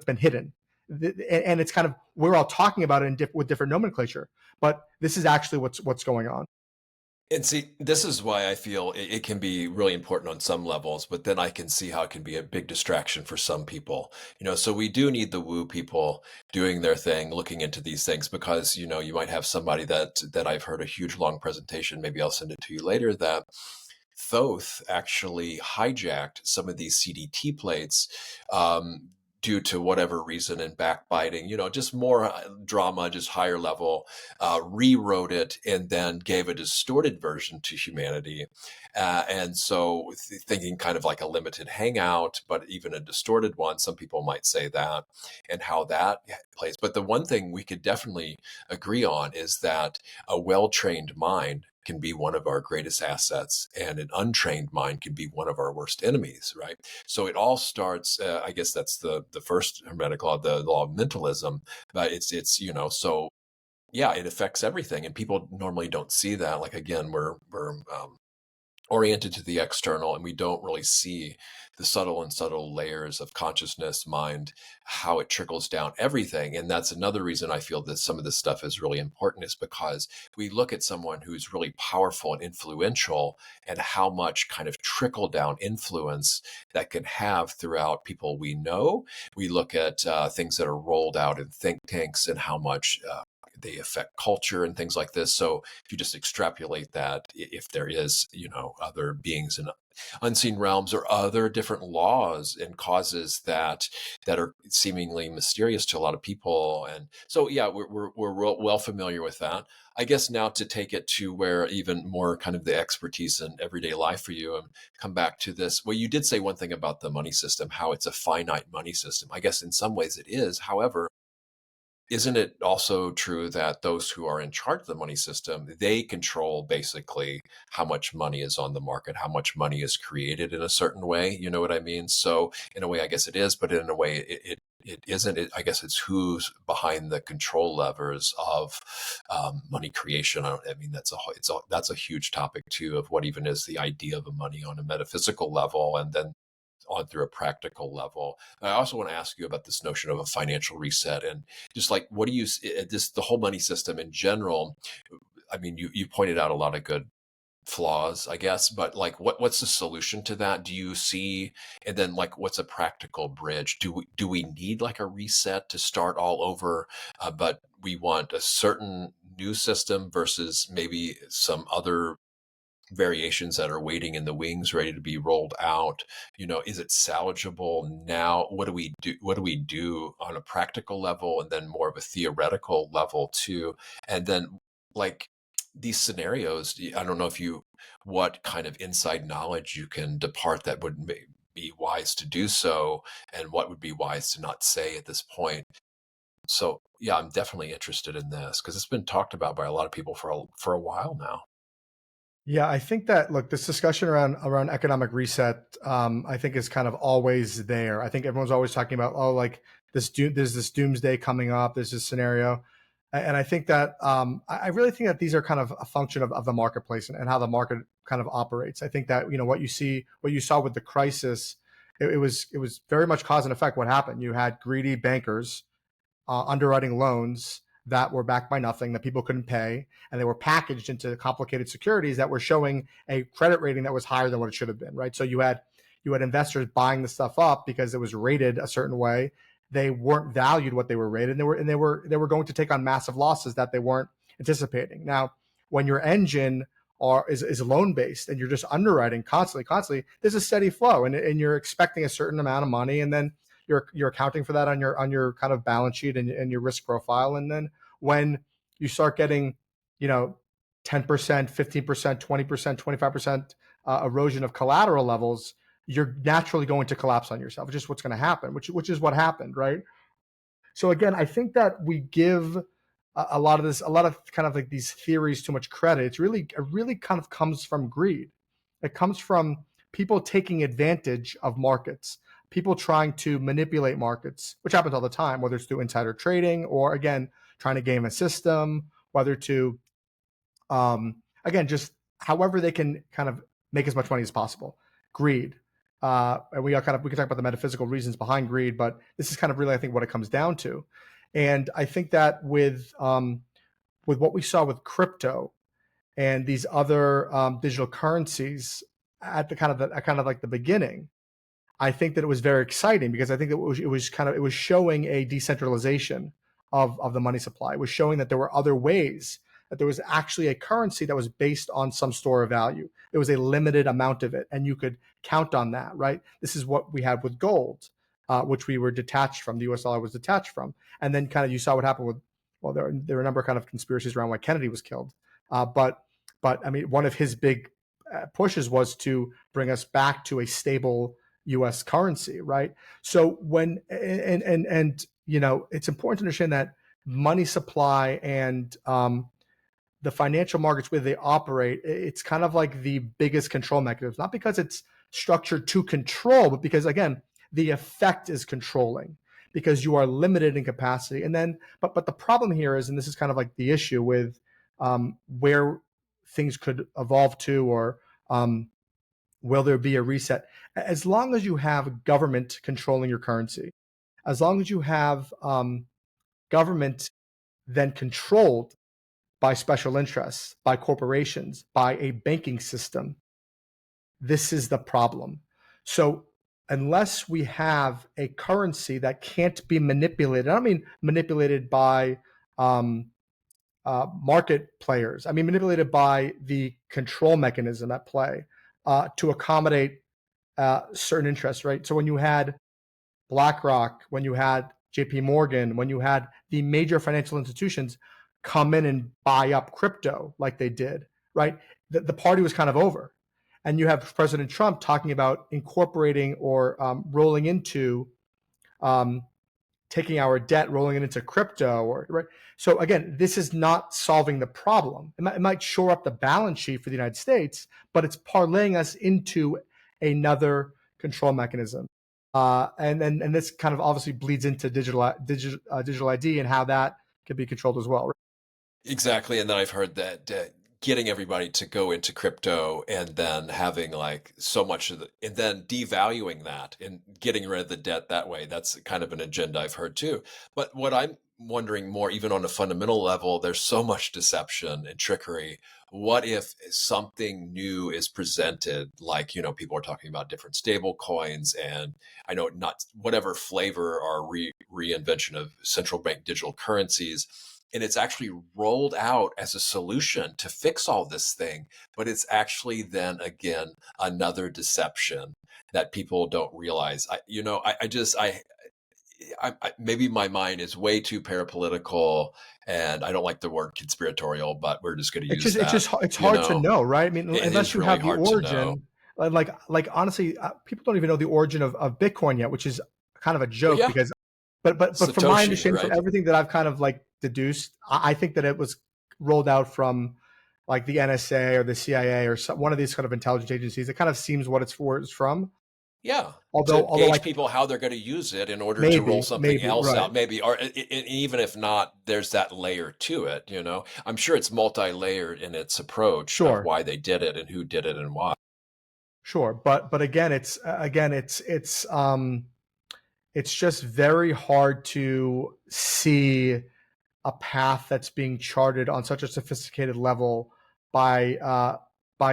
been hidden. And it's kind of, we're all talking about it with different nomenclature, but this is actually what's going on. And see, this is why I feel it can be really important on some levels, but then I can see how it can be a big distraction for some people. So we do need the woo people doing their thing, looking into these things, because, you might have somebody that I've heard a huge long presentation, maybe I'll send it to you later, that Thoth actually hijacked some of these CDT plates due to whatever reason, and backbiting, just more drama, just higher level, rewrote it and then gave a distorted version to humanity. And so thinking kind of like a limited hangout, but even a distorted one, some people might say that, and how that plays. But the one thing we could definitely agree on is that a well-trained mind can be one of our greatest assets, and an untrained mind can be one of our worst enemies, right? So it all starts, I guess that's the first Hermetic law, the law of mentalism, but it's so yeah, it affects everything, and people normally don't see that. Like again, we're oriented to the external, and we don't really see the subtle layers of consciousness, mind, how it trickles down everything. And that's another reason I feel that some of this stuff is really important, is because we look at someone who's really powerful and influential, and how much kind of trickle down influence that can have throughout people we know. We look at things that are rolled out in think tanks, and how much they affect culture and things like this. So if you just extrapolate that, if there is, other beings in unseen realms, or other different laws and causes that are seemingly mysterious to a lot of people. And so, yeah, we're well familiar with that. I guess now to take it to where even more kind of the expertise in everyday life for you, and come back to this. Well, you did say one thing about the money system, how it's a finite money system. I guess in some ways it is. However, isn't it also true that those who are in charge of the money system, they control basically how much money is on the market, how much money is created in a certain way? You know what I mean? So in a way, I guess it is, but in a way, it isn't. I guess it's who's behind the control levers of money creation. I mean, that's a huge topic too, of what even is the idea of money on a metaphysical level, and then on through a practical level. I also want to ask you about this notion of a financial reset, and just like, what do you, this, the whole money system in general. I mean, you pointed out a lot of good flaws, I guess, but like, what's the solution to that? Do you see, and then like, what's a practical bridge? Do we need like a reset to start all over? But we want a certain new system versus maybe some other variations that are waiting in the wings, ready to be rolled out. Is it salvageable now? What do we do on a practical level, and then more of a theoretical level too? And then, like, these scenarios, I don't know if you, what kind of inside knowledge you can depart that would be wise to do so, and what would be wise to not say at this point. So yeah, I'm definitely interested in this, because it's been talked about by a lot of people for a while now. Yeah, I think that, look, this discussion around economic reset, I think is kind of always there. I think everyone's always talking about, oh, like there's this doomsday coming up, there's this scenario, and I think that I really think that these are kind of a function of the marketplace, and how the market kind of operates. I think that what you saw with the crisis, it was very much cause and effect. What happened? You had greedy bankers underwriting loans that were backed by nothing, that people couldn't pay, and they were packaged into complicated securities that were showing a credit rating that was higher than what it should have been, right? So you had investors buying the stuff up because it was rated a certain way. They weren't valued what they were rated, and they were going to take on massive losses that they weren't anticipating. Now, when your engine is loan based, and you're just underwriting constantly, there's a steady flow, and you're expecting a certain amount of money, and then you're accounting for that on your kind of balance sheet, and your risk profile. And then when you start getting, 10%, 15%, 20%, 25% erosion of collateral levels, you're naturally going to collapse on yourself. It's just what's going to happen, which is what happened, right? So again, I think that we give a lot of kind of like these theories too much credit. It really kind of comes from greed. It comes from people taking advantage of markets, people trying to manipulate markets, which happens all the time, whether it's through insider trading, or again, trying to game a system, whether to again, just however they can kind of make as much money as possible. Greed. And we can talk about the metaphysical reasons behind greed, but this is kind of really, I think, what it comes down to. And I think that with what we saw with crypto and these other digital currencies at the kind of like the beginning, I think that it was very exciting, because I think it was showing a decentralization of the money supply. It was showing that there were other ways, that there was actually a currency that was based on some store of value. There was a limited amount of it, and you could count on that, right? This is what we had with gold, which we were detached from. The U.S. dollar was detached from, and then kind of you saw what happened with. Well, there were a number of kind of conspiracies around why Kennedy was killed, but I mean, one of his big pushes was to bring us back to a stable U.S. currency, right? So and it's important to understand that money supply and the financial markets where they operate, it's kind of like the biggest control mechanism, not because it's structured to control, but because, again, the effect is controlling. because you are limited in capacity. And then, but the problem here is, and this is kind of like the issue with where things could evolve to, or will there be a reset? As long as you have government controlling your currency, as long as you have government then controlled by special interests, by corporations, by a banking system, this is the problem. So unless we have a currency that can't be manipulated, I don't mean manipulated by market players, I mean manipulated by the control mechanism at play to accommodate certain interests, right? So when you had BlackRock, when you had JP Morgan, when you had the major financial institutions come in and buy up crypto like they did, right? The party was kind of over. And you have President Trump talking about incorporating or rolling into taking our debt, rolling it into crypto, or right. So again, this is not solving the problem. It might shore up the balance sheet for the United States, but it's parlaying us into another control mechanism. And this kind of obviously bleeds into digital ID and how that can be controlled as well. Right? Exactly. And then I've heard that getting everybody to go into crypto and then having like so much of and then devaluing that and getting rid of the debt that way. That's kind of an agenda I've heard too. But what I'm wondering more, even on a fundamental level, there's so much deception and trickery. What if something new is presented? Like, people are talking about different stable coins, and I know not whatever flavor or reinvention of central bank digital currencies, and it's actually rolled out as a solution to fix all this thing, but it's actually then again another deception that people don't realize. Maybe my mind is way too parapolitical, and I don't like the word conspiratorial, but we're just going to use that. It's hard to know, right? I mean, unless you really have the origin, like honestly, people don't even know the origin of Bitcoin yet, which is kind of a joke. Yeah. Because but Satoshi, from my understanding, right? from everything that I've kind of like deduced, I think that it was rolled out from like the NSA or the CIA or one of these kind of intelligence agencies. It kind of seems what it's from. Yeah. Although Gauge like people how they're going to use it in order to roll something else right. out, maybe, or even if not, there's that layer to it. I'm sure it's multi-layered in its approach of why they did it and who did it and why. Sure, but again, it's just very hard to see a path that's being charted on such a sophisticated level by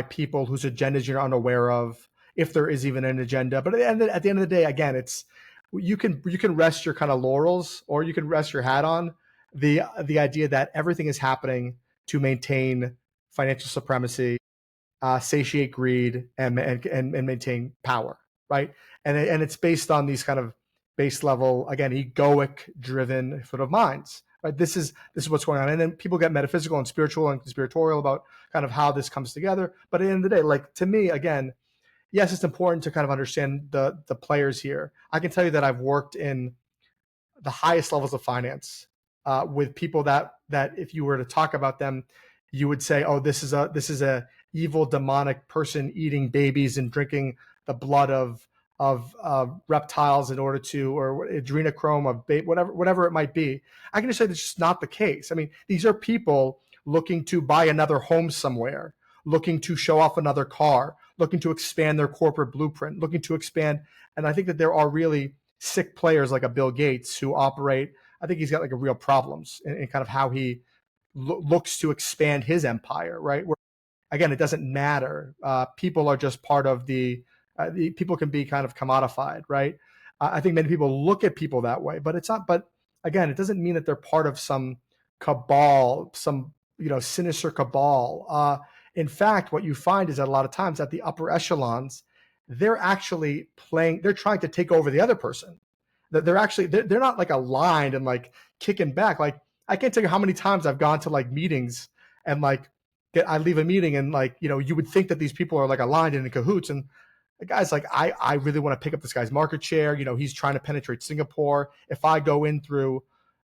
people whose agendas you're unaware of, if there is even an agenda. But at the end of the day, again, it's you can rest your kind of laurels, or you can rest your hat on the idea that everything is happening to maintain financial supremacy, satiate greed, and maintain power, right? And it's based on these kind of base level, again, egoic driven sort of minds. Right? This is what's going on, and then people get metaphysical and spiritual and conspiratorial about kind of how this comes together. But at the end of the day, like, to me, again, yes, it's important to kind of understand the players here. I can tell you that I've worked in the highest levels of finance with people that if you were to talk about them, you would say, oh, this is a evil demonic person eating babies and drinking the blood of reptiles in order to, or adrenochrome of whatever it might be. I can just say that's just not the case. I mean, these are people looking to buy another home somewhere, looking to show off another car, looking to expand their corporate blueprint, looking to expand. And I think that there are really sick players like a Bill Gates who operate. I think he's got like a real problems in kind of how he looks to expand his empire, right? Where, again, it doesn't matter. People are just part of the people can be kind of commodified, right? I think many people look at people that way, but it's not. But again, it doesn't mean that they're part of some cabal, some sinister cabal. In fact, what you find is that a lot of times at the upper echelons, they're actually playing. They're trying to take over the other person. They're not like aligned and like kicking back. Like, I can't tell you how many times I've gone to like meetings and like I leave a meeting and like you would think that these people are like aligned and in cahoots, and the guy's like, I really want to pick up this guy's market share. He's trying to penetrate Singapore. If I go in through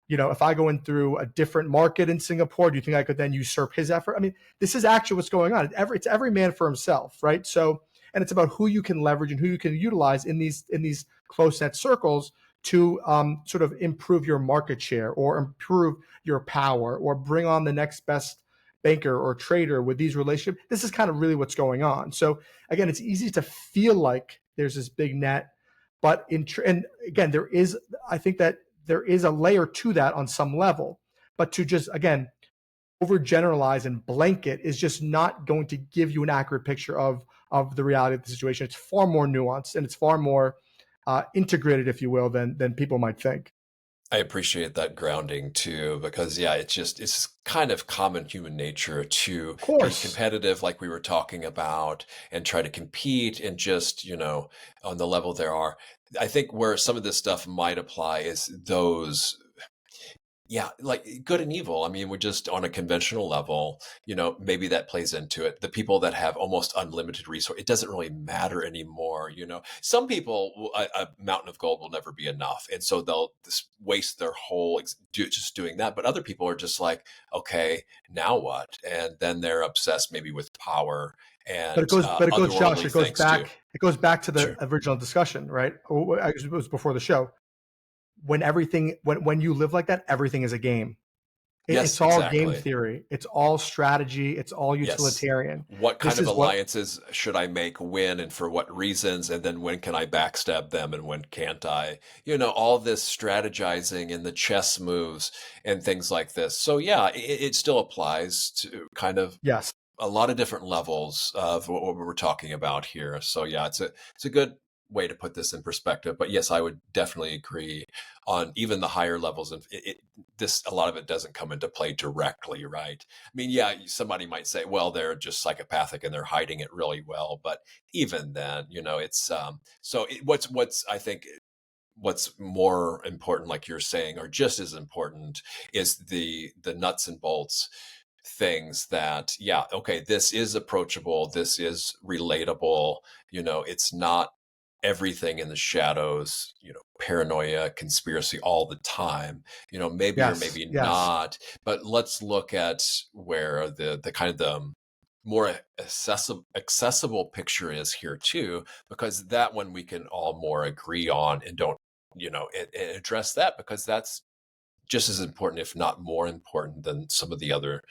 a different market in Singapore, do you think I could then usurp his effort? I mean, this is actually what's going on. It's every man for himself, right? So, and it's about who you can leverage and who you can utilize in these close net circles to sort of improve your market share or improve your power or bring on the next best banker or trader with these relationships. This is kind of really what's going on. So again, it's easy to feel like there's this big net, but and again, I think that there is a layer to that on some level, but to just, again, overgeneralize and blanket is just not going to give you an accurate picture of the reality of the situation. It's far more nuanced and it's far more integrated, if you will, than people might think. I appreciate that grounding too, because yeah, it's kind of common human nature to Of be course. competitive, like we were talking about, and try to compete and just, on the level there are. I think where some of this stuff might apply is those, yeah, like good and evil. I mean, we're just on a conventional level, maybe that plays into it. The people that have almost unlimited resource, it doesn't really matter anymore. Some people, a mountain of gold will never be enough. And so they'll just waste their whole just doing that. But other people are just like, okay, now what? And then they're obsessed maybe with power and Josh, otherworldly things too. it goes back to the Sure. original discussion, right? It was before the show. When you live like that, everything is a game. Yes, It's all game exactly. theory. It's all strategy. It's all Yes. utilitarian. What kind This of is what, alliances should I make when and for what reasons? And then when can I backstab them and when can't I? All this strategizing and the chess moves and things like this. So, yeah, it still applies to kind of yes. a lot of different levels of what we're talking about here. So, yeah, it's a good way to put this in perspective. But yes, I would definitely agree on even the higher levels of this. A lot of it doesn't come into play directly, right? I mean, yeah, somebody might say, well, they're just psychopathic and they're hiding it really well. But even then, it's what's I think what's more important, like you're saying, or just as important, is the nuts and bolts things that, yeah, okay, this is approachable, this is relatable, it's not everything in the shadows, paranoia, conspiracy all the time, maybe or Yes. maybe Yes. not, but let's look at where the kind of the more accessible picture is here too, because that one we can all more agree on and don't, and address that, because that's just as important, if not more important, than some of the other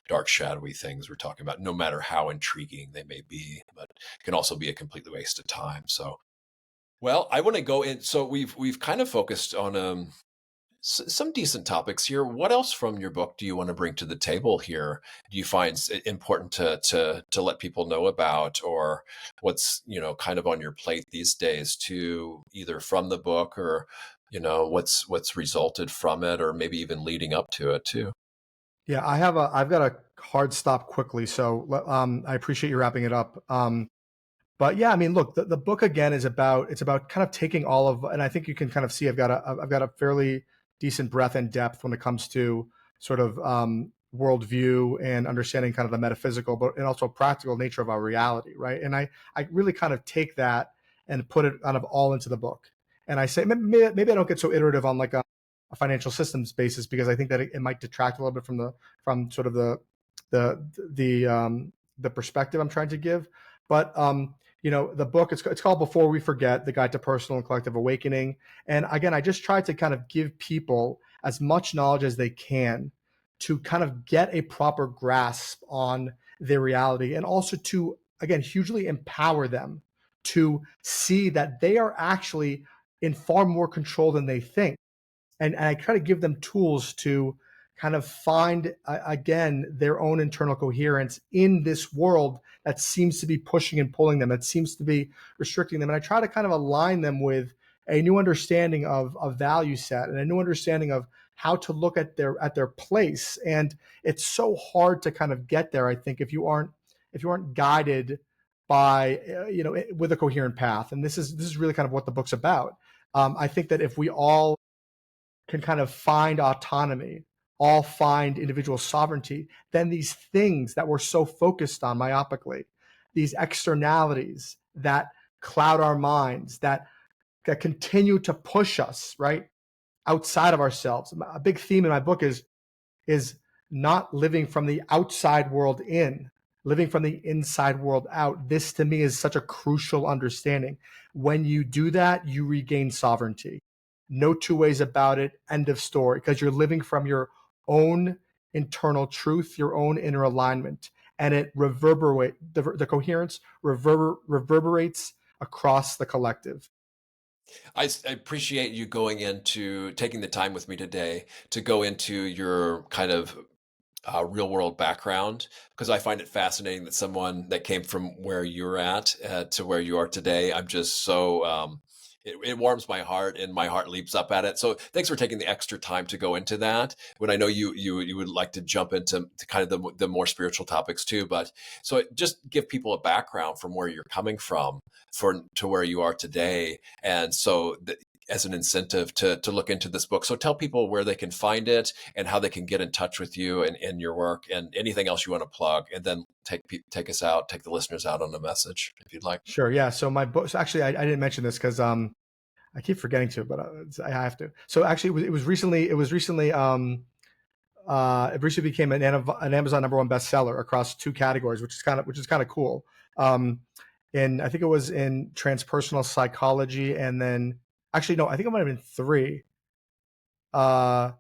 dark, shadowy things we're talking about, no matter how intriguing they may be, but can also be a complete waste of time. So, well, I want to go in. So we've kind of focused on some decent topics here. What else from your book do you want to bring to the table here? Do you find important to let people know about, or what's kind of on your plate these days, to either from the book or what's resulted from it, or maybe even leading up to it too? Yeah. I've got a hard stop quickly. So I appreciate you wrapping it up. But yeah, I mean, look, the book again it's about kind of taking all of, and I think you can kind of see I've got a fairly decent breadth and depth when it comes to sort of worldview and understanding kind of the metaphysical, but and also practical nature of our reality, right? And I really kind of take that and put it kind of all into the book. And I say maybe I don't get so iterative on like a financial systems basis because I think that it might detract a little bit from sort of the the perspective I'm trying to give, but the book, it's called Before We Forget, The Guide to Personal and Collective Awakening. And again, I just try to kind of give people as much knowledge as they can to kind of get a proper grasp on their reality, and also to, again, hugely empower them to see that they are actually in far more control than they think. And I try to give them tools to kind of find again their own internal coherence in this world that seems to be pushing and pulling them, that seems to be restricting them. And I try to kind of align them with a new understanding of value set and a new understanding of how to look at their place. And it's so hard to kind of get there, I think, if you aren't guided by with a coherent path. And this is really kind of what the book's about. I think that if we all can kind of find autonomy, all find individual sovereignty, then these things that we're so focused on myopically, these externalities that cloud our minds, that continue to push us right outside of ourselves. A big theme in my book is not living from the outside world in, living from the inside world out. This to me is such a crucial understanding. When you do that, you regain sovereignty. No two ways about it. End of story. Because you're living from your own internal truth, your own inner alignment, and it the coherence reverberates across the collective. I appreciate you going into taking the time with me today to go into your kind of real world background, because I find it fascinating that someone that came from where you're at to where you are today. I'm just so it warms my heart and my heart leaps up at it. So thanks for taking the extra time to go into that. When I know you would like to jump into kind of the more spiritual topics too, but so just give people a background from where you're coming from for to where you are today, and so as an incentive to look into this book. So tell people where they can find it and how they can get in touch with you and your work and anything else you want to plug, and then take us out, take the listeners out on a message if you'd like. Sure. Yeah. So my book. So actually, I didn't mention this because I keep forgetting to, but I have to. So actually, it was recently. It recently became an Amazon #1 bestseller across 2 categories, which is kind of cool. And I think it was in transpersonal psychology, and then actually no, I think it might have been 3. Uh,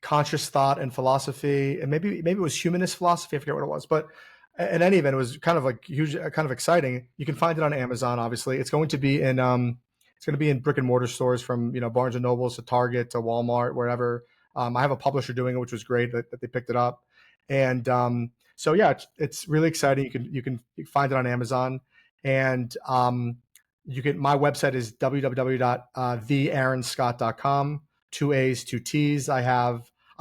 Conscious thought and philosophy, and maybe it was humanist philosophy. I forget what it was, but in any event, it was kind of like huge, kind of exciting. You can find it on Amazon. Obviously, it's going to be in brick and mortar stores from Barnes and Nobles to Target to Walmart, wherever. I have a publisher doing it, which was great that they picked it up, and so yeah, it's really exciting. You can find it on Amazon, and you can. My website is www.theaaronscott.com. 2 A's, 2 T's. I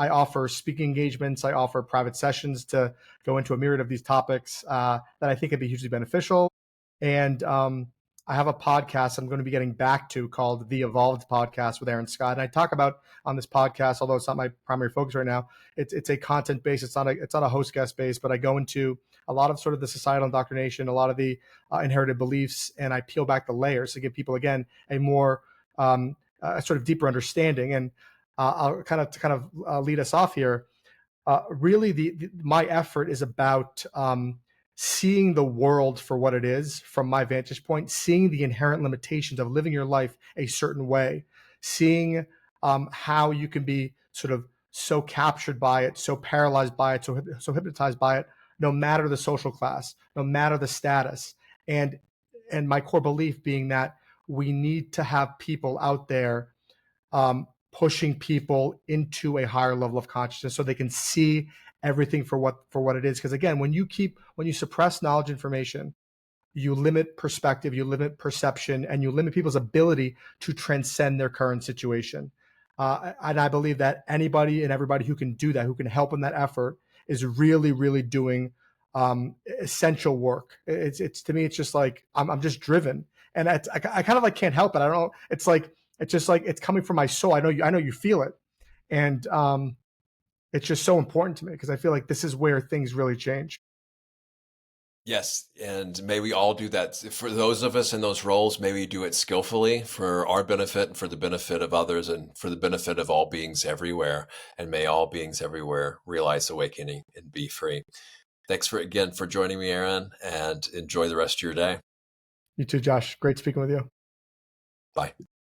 offer speaking engagements. I offer private sessions to go into a myriad of these topics that I think could be hugely beneficial. And I have a podcast I'm going to be getting back to called The Evolved Podcast with Aaron Scott. And I talk about on this podcast, although it's not my primary focus right now, it's a content base. It's not a host guest base, but I go into a lot of sort of the societal indoctrination, a lot of the inherited beliefs, and I peel back the layers to give people again a more a sort of deeper understanding. And I'll kind of lead us off here. Really, my effort is about seeing the world for what it is from my vantage point, seeing the inherent limitations of living your life a certain way, seeing how you can be sort of so captured by it, so paralyzed by it, so hypnotized by it, no matter the social class, no matter the status, and my core belief being that we need to have people out there pushing people into a higher level of consciousness so they can see everything for what it is. Because again, when you suppress knowledge information, you limit perspective, you limit perception, and you limit people's ability to transcend their current situation. And I believe that anybody and everybody who can do that, who can help in that effort, is really, really doing essential work. It's to me, it's just like I'm just driven, and I kind of like can't help it. I don't know. It's just like it's coming from my soul. I know you feel it, and it's just so important to me because I feel like this is where things really change. Yes, and may we all do that. For those of us in those roles, may we do it skillfully for our benefit and for the benefit of others and for the benefit of all beings everywhere. And may all beings everywhere realize awakening and be free. Thanks again for joining me, Aaron, and enjoy the rest of your day. You too, Josh. Great speaking with you. Bye.